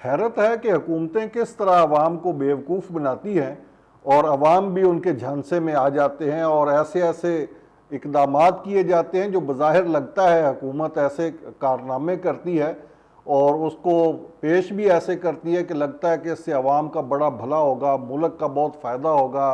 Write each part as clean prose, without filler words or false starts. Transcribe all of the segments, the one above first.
حیرت ہے کہ حکومتیں کس طرح عوام کو بیوقوف بناتی ہیں اور عوام بھی ان کے جھانسے میں آ جاتے ہیں، اور ایسے ایسے اقدامات کیے جاتے ہیں جو بظاہر لگتا ہے حکومت ایسے کارنامے کرتی ہے اور اس کو پیش بھی ایسے کرتی ہے کہ لگتا ہے کہ اس سے عوام کا بڑا بھلا ہوگا، ملک کا بہت فائدہ ہوگا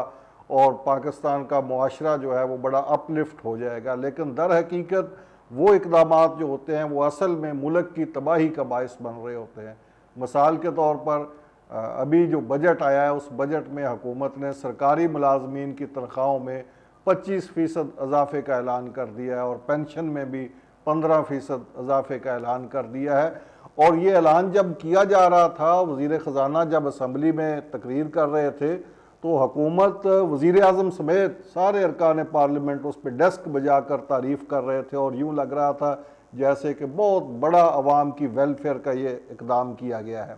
اور پاکستان کا معاشرہ جو ہے وہ بڑا اپ لفٹ ہو جائے گا، لیکن در حقیقت وہ اقدامات جو ہوتے ہیں وہ اصل میں ملک کی تباہی کا باعث بن رہے ہوتے ہیں۔ مثال کے طور پر ابھی جو بجٹ آیا ہے اس بجٹ میں حکومت نے سرکاری ملازمین کی تنخواہوں میں 25% اضافے کا اعلان کر دیا ہے اور پینشن میں بھی 15% اضافے کا اعلان کر دیا ہے، اور یہ اعلان جب کیا جا رہا تھا، وزیر خزانہ جب اسمبلی میں تقریر کر رہے تھے تو حکومت، وزیر اعظم سمیت سارے ارکان پارلیمنٹ اس پہ ڈیسک بجا کر تعریف کر رہے تھے اور یوں لگ رہا تھا جیسے کہ بہت بڑا عوام کی ویلفیئر کا یہ اقدام کیا گیا ہے۔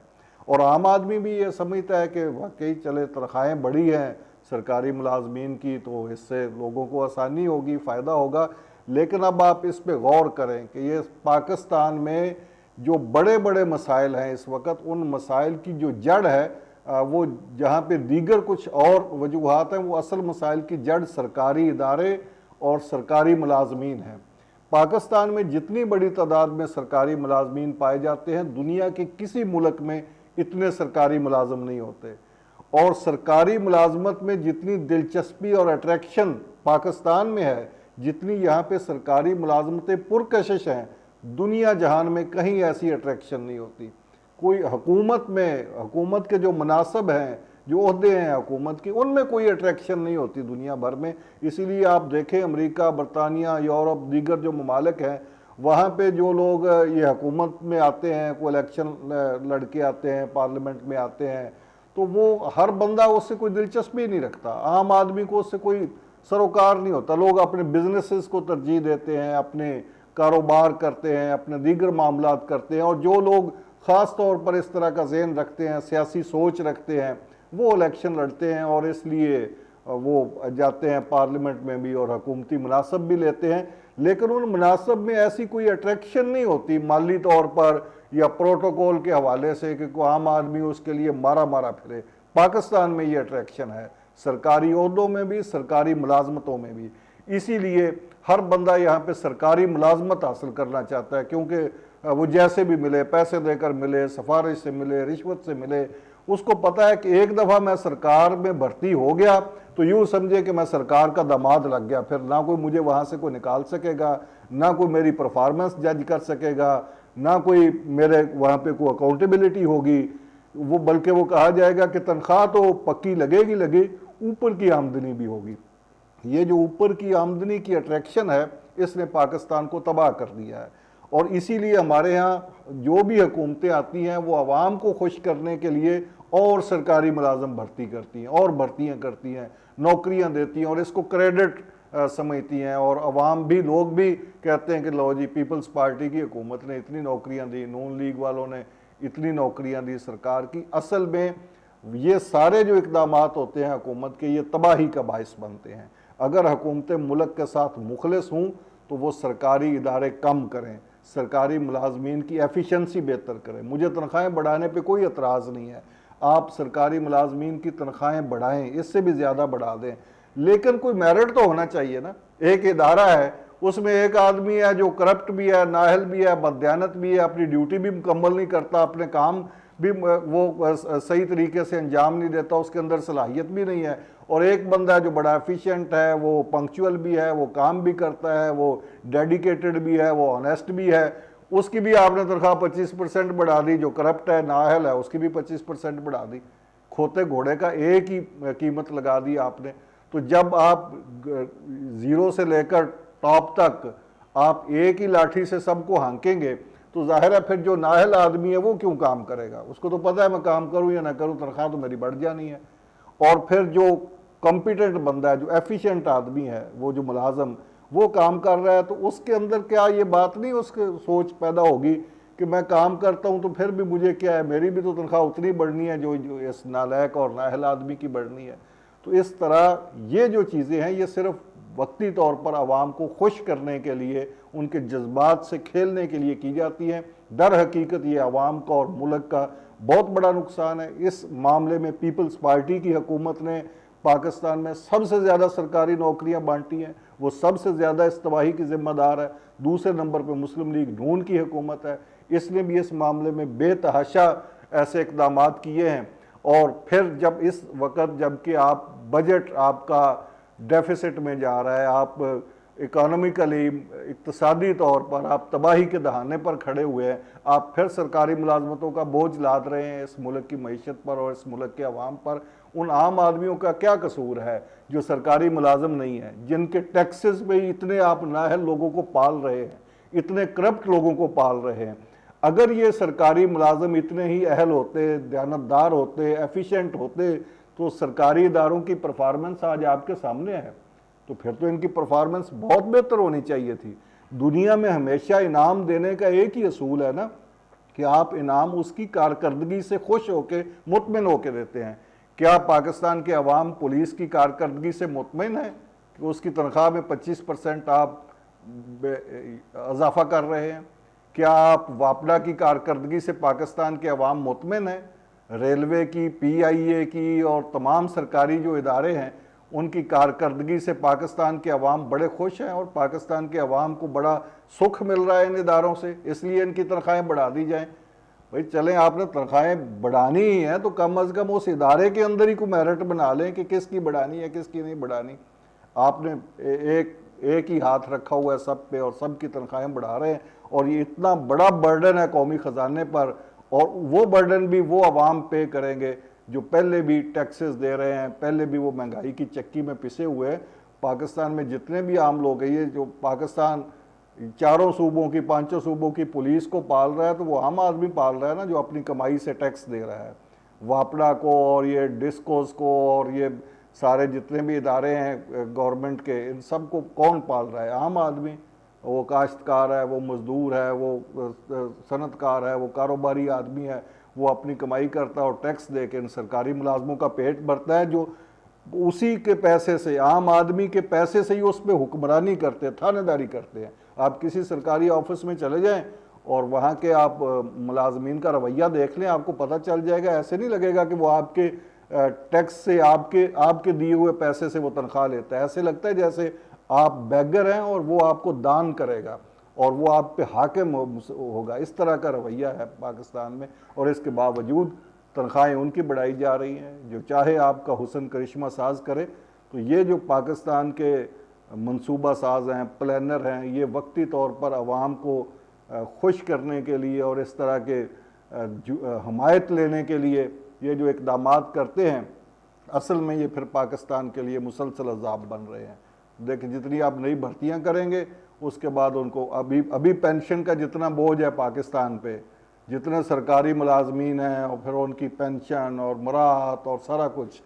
اور عام آدمی بھی یہ سمجھتا ہے کہ واقعی چلے تنخواہیں بڑی ہیں سرکاری ملازمین کی تو اس سے لوگوں کو آسانی ہوگی، فائدہ ہوگا، لیکن اب آپ اس پہ غور کریں کہ یہ پاکستان میں جو بڑے بڑے مسائل ہیں اس وقت، ان مسائل کی جو جڑ ہے وہ جہاں پہ دیگر کچھ اور وجوہات ہیں، وہ اصل مسائل کی جڑ سرکاری ادارے اور سرکاری ملازمین ہیں۔ پاکستان میں جتنی بڑی تعداد میں سرکاری ملازمین پائے جاتے ہیں، دنیا کے کسی ملک میں اتنے سرکاری ملازم نہیں ہوتے، اور سرکاری ملازمت میں جتنی دلچسپی اور اٹریکشن پاکستان میں ہے، جتنی یہاں پہ سرکاری ملازمتیں پرکشش ہیں، دنیا جہان میں کہیں ایسی اٹریکشن نہیں ہوتی۔ کوئی حکومت کے جو مناصب ہیں، جو عہدے ہیں حکومت کی، ان میں کوئی اٹریکشن نہیں ہوتی دنیا بھر میں۔ اسی لیے آپ دیکھیں امریکہ، برطانیہ، یورپ، دیگر جو ممالک ہیں، وہاں پہ جو لوگ یہ حکومت میں آتے ہیں، کوئی الیکشن لڑ کے آتے ہیں، پارلیمنٹ میں آتے ہیں، تو وہ ہر بندہ اس سے کوئی دلچسپی نہیں رکھتا، عام آدمی کو اس سے کوئی سروکار نہیں ہوتا۔ لوگ اپنے بزنسز کو ترجیح دیتے ہیں، اپنے کاروبار کرتے ہیں، اپنے دیگر معاملات کرتے ہیں، اور جو لوگ خاص طور پر اس طرح کا ذہن رکھتے ہیں، سیاسی سوچ رکھتے ہیں، وہ الیکشن لڑتے ہیں اور اس لیے وہ جاتے ہیں پارلیمنٹ میں بھی اور حکومتی مناصب بھی لیتے ہیں، لیکن ان مناصب میں ایسی کوئی اٹریکشن نہیں ہوتی مالی طور پر یا پروٹوکول کے حوالے سے کہ کوئی عام آدمی اس کے لیے مارا پھرے۔ پاکستان میں یہ اٹریکشن ہے، سرکاری عہدوں میں بھی، سرکاری ملازمتوں میں بھی۔ اسی لیے ہر بندہ یہاں پہ سرکاری ملازمت حاصل کرنا چاہتا ہے، کیونکہ وہ جیسے بھی ملے، پیسے دے کر ملے، سفارش سے ملے، رشوت سے ملے، اس کو پتا ہے کہ ایک دفعہ میں سرکار میں بھرتی ہو گیا تو یوں سمجھے کہ میں سرکار کا داماد لگ گیا، پھر نہ کوئی مجھے وہاں سے کوئی نکال سکے گا، نہ کوئی میری پرفارمنس جج کر سکے گا، نہ کوئی میرے وہاں پہ کوئی اکاؤنٹیبلٹی ہوگی، بلکہ وہ کہا جائے گا کہ تنخواہ تو پکی لگے گی، اوپر کی آمدنی بھی ہوگی۔ یہ جو اوپر کی آمدنی کی اٹریکشن ہے، اس نے پاکستان کو تباہ کر دیا ہے، اور اسی لیے ہمارے ہاں جو بھی حکومتیں آتی ہیں وہ عوام کو خوش کرنے کے لیے اور سرکاری ملازم بھرتی کرتی ہیں اور بھرتیاں کرتی ہیں، نوکریاں دیتی ہیں اور اس کو کریڈٹ سمجھتی ہیں، اور عوام بھی، لوگ بھی کہتے ہیں کہ لو جی پیپلز پارٹی کی حکومت نے اتنی نوکریاں دی، نون لیگ والوں نے اتنی نوکریاں دی سرکار کی۔ اصل میں یہ سارے جو اقدامات ہوتے ہیں حکومت کے، یہ تباہی کا باعث بنتے ہیں۔ اگر حکومتیں ملک کے ساتھ مخلص ہوں تو وہ سرکاری ادارے کم کریں، سرکاری ملازمین کی ایفیشنسی بہتر کریں۔ مجھے تنخواہیں بڑھانے پہ کوئی اعتراض نہیں ہے، آپ سرکاری ملازمین کی تنخواہیں بڑھائیں، اس سے بھی زیادہ بڑھا دیں، لیکن کوئی میرٹ تو ہونا چاہیے نا۔ ایک ادارہ ہے، اس میں ایک آدمی ہے جو کرپٹ بھی ہے، نااہل بھی ہے، بددیانت بھی ہے، اپنی ڈیوٹی بھی مکمل نہیں کرتا، اپنے کام بھی وہ صحیح طریقے سے انجام نہیں دیتا، اس کے اندر صلاحیت بھی نہیں ہے، اور ایک بندہ ہے جو بڑا ایفیشینٹ ہے، وہ پنکچول بھی ہے، وہ کام بھی کرتا ہے، وہ ڈیڈیکیٹڈ بھی ہے، وہ آنیسٹ بھی ہے، اس کی بھی آپ نے تنخواہ 25% بڑھا دی۔ جو کرپٹ ہے، نااہل ہے، اس کی بھی 25% بڑھا دی۔ کھوتے گھوڑے کا ایک ہی قیمت لگا دی آپ نے۔ تو جب آپ زیرو سے لے کر ٹاپ تک آپ ایک ہی لاٹھی سے سب کو ہانکیں گے تو ظاہر ہے پھر جو نااہل آدمی ہے وہ کیوں کام کرے گا؟ اس کو تو پتہ ہے میں کام کروں یا نہ کروں تنخواہ تو میری بڑھ جانی ہے۔ اور پھر جو کمپیٹنٹ بندہ ہے، جو ایفیشینٹ آدمی ہے، وہ جو ملازم وہ کام کر رہا ہے، تو اس کے اندر کیا یہ بات نہیں اس کے سوچ پیدا ہوگی کہ میں کام کرتا ہوں تو پھر بھی مجھے کیا ہے، میری بھی تو تنخواہ اتنی بڑھنی ہے جو اس نالائق اور نااہل آدمی کی بڑھنی ہے۔ تو اس طرح یہ جو چیزیں ہیں یہ صرف وقتی طور پر عوام کو خوش کرنے کے لیے، ان کے جذبات سے کھیلنے کے لیے کی جاتی ہیں۔ در حقیقت یہ عوام کا اور ملک کا بہت بڑا نقصان ہے۔ اس معاملے میں پیپلز پارٹی کی حکومت نے پاکستان میں سب سے زیادہ سرکاری نوکریاں بانٹی ہیں، وہ سب سے زیادہ اس تباہی کی ذمہ دار ہے۔ دوسرے نمبر پہ مسلم لیگ نون کی حکومت ہے، اس نے بھی اس معاملے میں بے تحاشا ایسے اقدامات کیے ہیں۔ اور پھر جب اس وقت جب کہ آپ بجٹ آپ کا ڈیفیسٹ میں جا رہا ہے، آپ اکانومیکلی اقتصادی طور پر آپ تباہی کے دہانے پر کھڑے ہوئے ہیں، آپ پھر سرکاری ملازمتوں کا بوجھ لاد رہے ہیں اس ملک کی معیشت پر اور اس ملک کے عوام پر۔ ان عام آدمیوں کا کیا قصور ہے جو سرکاری ملازم نہیں ہیں، جن کے ٹیکسز پہ اتنے آپ نااہل لوگوں کو پال رہے ہیں، اتنے کرپٹ لوگوں کو پال رہے ہیں۔ اگر یہ سرکاری ملازم اتنے ہی اہل ہوتے، دیانتدار ہوتے، ایفیشینٹ ہوتے، تو سرکاری اداروں کی پرفارمنس آج آپ کے سامنے ہے، تو پھر تو ان کی پرفارمنس بہت بہتر ہونی چاہیے تھی۔ دنیا میں ہمیشہ انعام دینے کا ایک ہی اصول ہے نا، کہ آپ انعام اس کی کارکردگی سے خوش ہو کے مطمئن ہو کے دیتے ہیں۔ کیا پاکستان کے عوام پولیس کی کارکردگی سے مطمئن ہے کہ اس کی تنخواہ میں 25% آپ اضافہ کر رہے ہیں؟ کیا آپ واپڈا کی کارکردگی سے پاکستان کے عوام مطمئن ہیں؟ ریلوے کی، پی آئی اے کی اور تمام سرکاری جو ادارے ہیں ان کی کارکردگی سے پاکستان کے عوام بڑے خوش ہیں، اور پاکستان کے عوام کو بڑا سکھ مل رہا ہے ان اداروں سے، اس لیے ان کی تنخواہیں بڑھا دی جائیں۔ بھئی چلیں، آپ نے تنخواہیں بڑھانی ہی ہیں تو کم از کم اس ادارے کے اندر ہی کوئی میرٹ بنا لیں کہ کس کی بڑھانی ہے کس کی نہیں بڑھانی۔ آپ نے ایک ہی ہاتھ رکھا ہوا ہے سب پہ اور سب کی تنخواہیں بڑھا رہے ہیں، اور یہ اتنا بڑا برڈن ہے قومی خزانے پر، اور وہ برڈن بھی وہ عوام پے کریں گے جو پہلے بھی ٹیکسز دے رہے ہیں، پہلے بھی وہ مہنگائی کی چکی میں پسے ہوئے ہیں۔ پاکستان میں جتنے بھی عام لوگ ہیں، یہ جو پاکستان چاروں صوبوں کی، پانچوں صوبوں کی پولیس کو پال رہا ہے، تو وہ عام آدمی پال رہا ہے نا، جو اپنی کمائی سے ٹیکس دے رہا ہے۔ واپڈا کو اور یہ ڈسکوز کو اور یہ سارے جتنے بھی ادارے ہیں گورنمنٹ کے، ان سب کو کون پال رہا ہے؟ عام آدمی۔ وہ کاشتکار ہے، وہ مزدور ہے، وہ صنعت کار ہے، وہ کاروباری آدمی ہے، وہ اپنی کمائی کرتا ہے اور ٹیکس دے کے ان سرکاری ملازموں کا پیٹ بھرتا ہے، جو اسی کے پیسے سے، عام آدمی کے پیسے سے ہی اس پہ حکمرانی کرتے ہیں، تھانے داری کرتے ہیں۔ آپ کسی سرکاری آفس میں چلے جائیں اور وہاں کے آپ ملازمین کا رویہ دیکھ لیں، آپ کو پتہ چل جائے گا۔ ایسے نہیں لگے گا کہ وہ آپ کے ٹیکس سے، آپ کے دیے ہوئے پیسے سے وہ تنخواہ لیتا ہے۔ ایسے لگتا ہے جیسے آپ بیگر ہیں اور وہ آپ کو دان کرے گا اور وہ آپ پہ حاکم ہوگا۔ اس طرح کا رویہ ہے پاکستان میں، اور اس کے باوجود تنخواہیں ان کی بڑھائی جا رہی ہیں۔ جو چاہے آپ کا حسن کرشمہ ساز کرے، تو یہ جو پاکستان کے منصوبہ ساز ہیں، پلانر ہیں، یہ وقتی طور پر عوام کو خوش کرنے کے لیے اور اس طرح کے حمایت لینے کے لیے یہ جو اقدامات کرتے ہیں، اصل میں یہ پھر پاکستان کے لیے مسلسل عذاب بن رہے ہیں۔ دیکھیں، جتنی آپ نئی بھرتیاں کریں گے اس کے بعد ان کو ابھی پینشن کا جتنا بوجھ ہے پاکستان پہ، جتنے سرکاری ملازمین ہیں اور پھر ان کی پینشن اور مراحت اور سارا کچھ،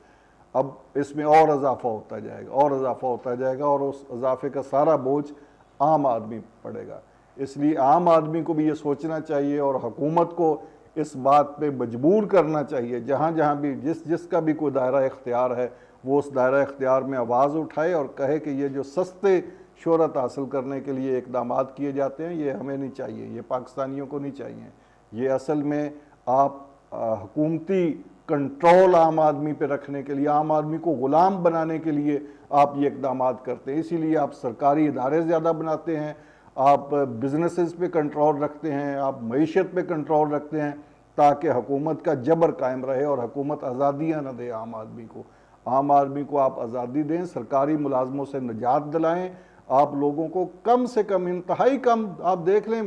اب اس میں اور اضافہ ہوتا جائے گا اور اضافہ ہوتا جائے گا، اور اس اضافے کا سارا بوجھ عام آدمی پڑے گا۔ اس لیے عام آدمی کو بھی یہ سوچنا چاہیے اور حکومت کو اس بات پہ مجبور کرنا چاہیے، جہاں جہاں بھی جس کا بھی کوئی دائرہ اختیار ہے، وہ اس دائرہ اختیار میں آواز اٹھائے اور کہے کہ یہ جو سستے شہرت حاصل کرنے کے لیے اقدامات کیے جاتے ہیں، یہ ہمیں نہیں چاہیے، یہ پاکستانیوں کو نہیں چاہیے۔ یہ اصل میں آپ حکومتی کنٹرول عام آدمی پہ رکھنے کے لیے، عام آدمی کو غلام بنانے کے لیے آپ یہ اقدامات کرتے ہیں۔ اسی لیے آپ سرکاری ادارے زیادہ بناتے ہیں، آپ بزنسز پہ کنٹرول رکھتے ہیں، آپ معیشت پہ کنٹرول رکھتے ہیں، تاکہ حکومت کا جبر قائم رہے اور حکومت آزادیاں نہ دے عام آدمی کو۔ عام آدمی کو آپ آزادی دیں، سرکاری ملازموں سے نجات دلائیں، آپ لوگوں کو کم سے کم، انتہائی کم، آپ دیکھ لیں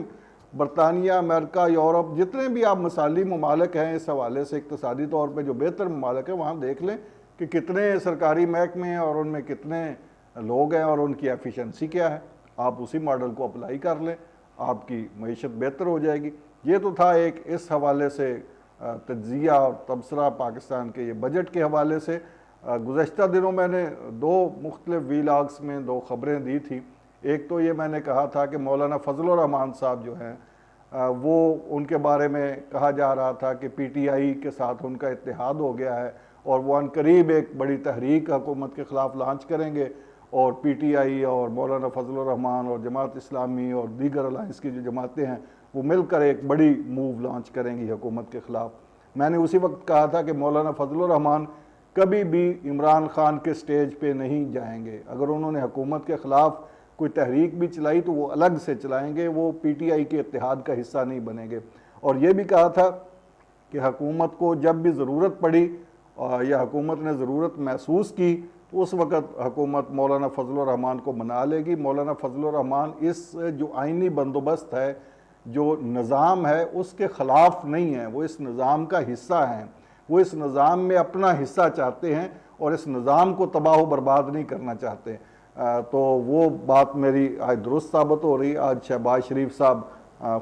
برطانیہ، امریکہ، یورپ، جتنے بھی آپ مثالی ممالک ہیں اس حوالے سے اقتصادی طور پہ جو بہتر ممالک ہیں، وہاں دیکھ لیں کہ کتنے سرکاری محکمے ہیں اور ان میں کتنے لوگ ہیں اور ان کی ایفیشنسی کیا ہے۔ آپ اسی ماڈل کو اپلائی کر لیں، آپ کی معیشت بہتر ہو جائے گی۔ یہ تو تھا ایک اس حوالے سے تجزیہ اور تبصرہ پاکستان کے یہ بجٹ کے حوالے سے۔ گزشتہ دنوں میں نے 2 مختلف ویلاگز میں 2 خبریں دی تھی۔ ایک تو یہ میں نے کہا تھا کہ مولانا فضل الرحمان صاحب جو ہیں، وہ ان کے بارے میں کہا جا رہا تھا کہ پی ٹی آئی کے ساتھ ان کا اتحاد ہو گیا ہے اور وہ عنقریب ایک بڑی تحریک حکومت کے خلاف لانچ کریں گے، اور پی ٹی آئی اور مولانا فضل الرحمان اور جماعت اسلامی اور دیگر الائنس کی جو جماعتیں ہیں وہ مل کر ایک بڑی موو لانچ کریں گی حکومت کے خلاف۔ میں نے اسی وقت کہا تھا کہ مولانا فضل الرحمان کبھی بھی عمران خان کے سٹیج پہ نہیں جائیں گے. اگر انہوں نے حکومت کے خلاف کوئی تحریک بھی چلائی تو وہ الگ سے چلائیں گے, وہ پی ٹی آئی کے اتحاد کا حصہ نہیں بنیں گے. اور یہ بھی کہا تھا کہ حکومت کو جب بھی ضرورت پڑی یا حکومت نے ضرورت محسوس کی تو اس وقت حکومت مولانا فضل الرحمان کو منا لے گی. مولانا فضل الرحمان اس جو آئینی بندوبست ہے, جو نظام ہے, اس کے خلاف نہیں ہیں, وہ اس نظام کا حصہ ہیں. وہ اس نظام میں اپنا حصہ چاہتے ہیں اور اس نظام کو تباہ و برباد نہیں کرنا چاہتے. تو وہ بات میری آج درست ثابت ہو رہی. آج شہباز شریف صاحب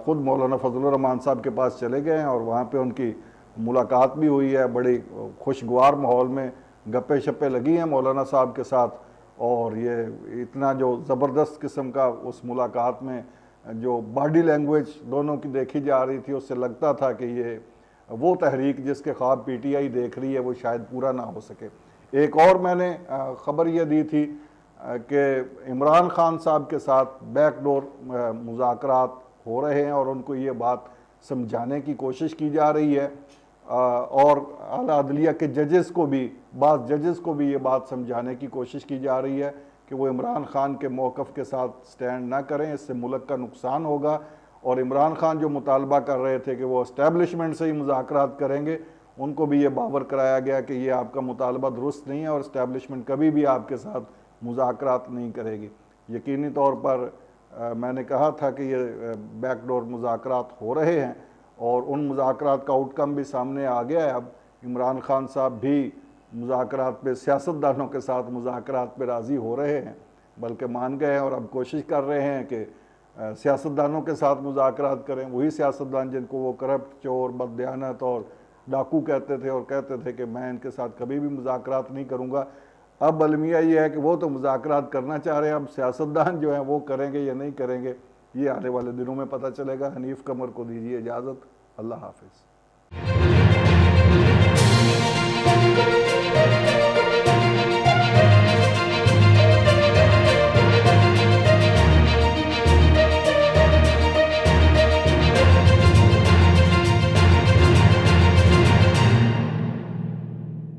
خود مولانا فضل الرحمان صاحب کے پاس چلے گئے ہیں اور وہاں پہ ان کی ملاقات بھی ہوئی ہے. بڑی خوشگوار ماحول میں گپے شپے لگی ہیں مولانا صاحب کے ساتھ, اور یہ اتنا جو زبردست قسم کا اس ملاقات میں جو باڈی لینگویج دونوں کی دیکھی جا رہی تھی, اس سے لگتا تھا کہ یہ وہ تحریک جس کے خواب پی ٹی آئی دیکھ رہی ہے وہ شاید پورا نہ ہو سکے. ایک اور میں نے خبر یہ دی تھی کہ عمران خان صاحب کے ساتھ بیک ڈور مذاکرات ہو رہے ہیں اور ان کو یہ بات سمجھانے کی کوشش کی جا رہی ہے, اور اعلیٰ عدلیہ کے ججز کو بھی, بعض ججز کو بھی یہ بات سمجھانے کی کوشش کی جا رہی ہے کہ وہ عمران خان کے موقف کے ساتھ سٹینڈ نہ کریں, اس سے ملک کا نقصان ہوگا. اور عمران خان جو مطالبہ کر رہے تھے کہ وہ اسٹیبلشمنٹ سے ہی مذاکرات کریں گے, ان کو بھی یہ باور کرایا گیا کہ یہ آپ کا مطالبہ درست نہیں ہے اور اسٹیبلشمنٹ کبھی بھی آپ کے ساتھ مذاکرات نہیں کرے گی. یقینی طور پر میں نے کہا تھا کہ یہ بیک ڈور مذاکرات ہو رہے ہیں اور ان مذاکرات کا آؤٹ کم بھی سامنے آ گیا ہے. اب عمران خان صاحب بھی مذاکرات پہ, سیاستدانوں کے ساتھ مذاکرات پہ راضی ہو رہے ہیں, بلکہ مان گئے ہیں اور اب کوشش کر رہے ہیں کہ سیاستدانوں کے ساتھ مذاکرات کریں. وہی سیاستدان جن کو وہ کرپٹ, چور, بددیانت اور ڈاکو کہتے تھے اور کہتے تھے کہ میں ان کے ساتھ کبھی بھی مذاکرات نہیں کروں گا, اب المیہ یہ ہے کہ وہ تو مذاکرات کرنا چاہ رہے ہیں, اب سیاستدان جو ہیں وہ کریں گے یا نہیں کریں گے یہ آنے والے دنوں میں پتہ چلے گا. حنیف قمر کو دیجیے اجازت. اللہ حافظ.